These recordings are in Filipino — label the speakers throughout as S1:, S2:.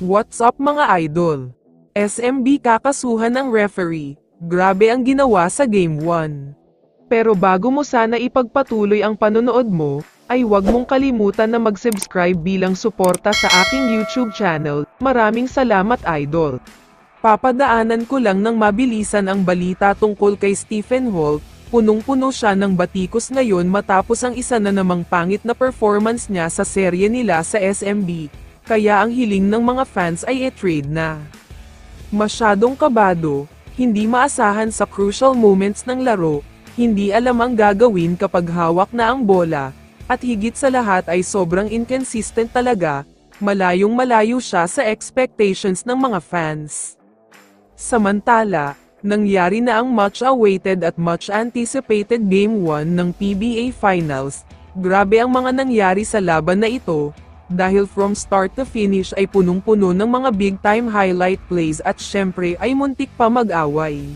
S1: What's up mga idol? SMB kakasuhan ng referee, grabe ang ginawa sa Game 1. Pero bago mo sana ipagpatuloy ang panonood mo, ay huwag mong kalimutan na mag-subscribe bilang suporta sa aking YouTube channel. Maraming salamat idol. Papadaanan ko lang ng mabilisan ang balita tungkol kay Stephen Holt. Punong-puno siya ng batikos ngayon matapos ang isa na namang pangit na performance niya sa serye nila sa SMB. Kaya ang hiling ng mga fans ay i-trade na. Masyadong kabado, hindi maasahan sa crucial moments ng laro, hindi alam ang gagawin kapag hawak na ang bola, at higit sa lahat ay sobrang inconsistent talaga, malayong-malayo siya sa expectations ng mga fans. Samantala, nangyari na ang much-awaited at much-anticipated Game 1 ng PBA Finals. Grabe ang mga nangyari sa laban na ito, dahil from start to finish ay punong-puno ng mga big-time highlight plays at syempre ay muntik pa mag-away.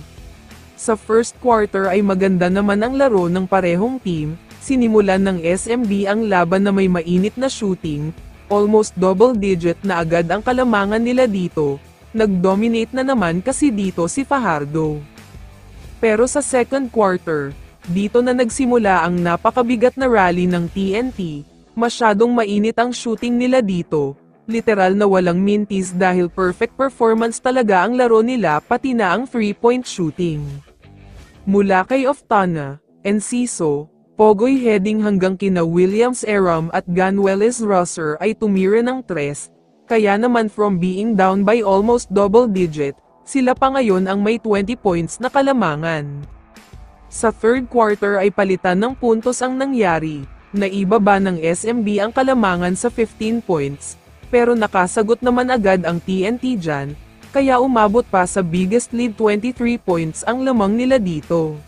S1: Sa first quarter ay maganda naman ang laro ng parehong team, sinimulan ng SMB ang laban na may mainit na shooting, almost double-digit na agad ang kalamangan nila dito, nag-dominate na naman kasi dito si Fajardo. Pero sa second quarter, dito na nagsimula ang napakabigat na rally ng TNT. Masyadong mainit ang shooting nila dito, literal na walang mintis dahil perfect performance talaga ang laro nila pati na ang 3-point shooting. Mula kay Oftana, Enciso, Pogoy heading hanggang kina Williams Aram at Ganueles Rosser ay tumira ng 3, kaya naman from being down by almost double digit, sila pa ngayon ang may 20 points na kalamangan. Sa third quarter ay palitan ng puntos ang nangyari. Naibaba ng SMB ang kalamangan sa 15 points, pero nakasagot naman agad ang TNT dyan, kaya umabot pa sa biggest lead 23 points ang lamang nila dito.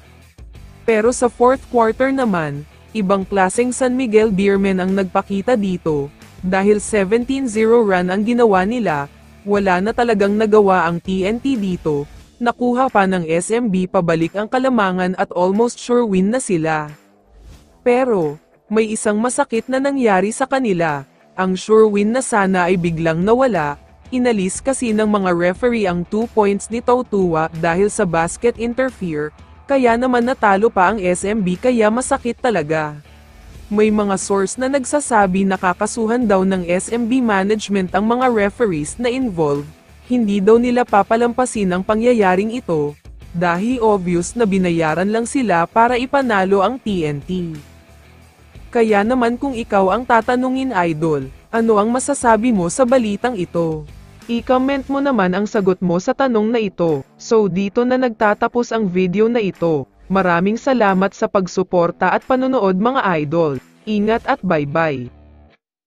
S1: Pero sa fourth quarter naman, ibang klaseng San Miguel Beermen ang nagpakita dito, dahil 17-0 run ang ginawa nila, wala na talagang nagawa ang TNT dito, nakuha pa ng SMB pabalik ang kalamangan at almost sure win na sila. Pero, may isang masakit na nangyari sa kanila, ang sure win na sana ay biglang nawala, inalis kasi ng mga referee ang 2 points ni Tautua dahil sa basket interfere, kaya naman natalo pa ang SMB kaya masakit talaga. May mga source na nagsasabi na kakasuhan daw ng SMB management ang mga referees na involved, hindi daw nila papalampasin ang pangyayaring ito, dahil obvious na binayaran lang sila para ipanalo ang TNT. Kaya naman kung ikaw ang tatanungin idol, ano ang masasabi mo sa balitang ito? I-comment mo naman ang sagot mo sa tanong na ito. So dito na nagtatapos ang video na ito. Maraming salamat sa pagsuporta at panonood mga idol. Ingat at bye-bye.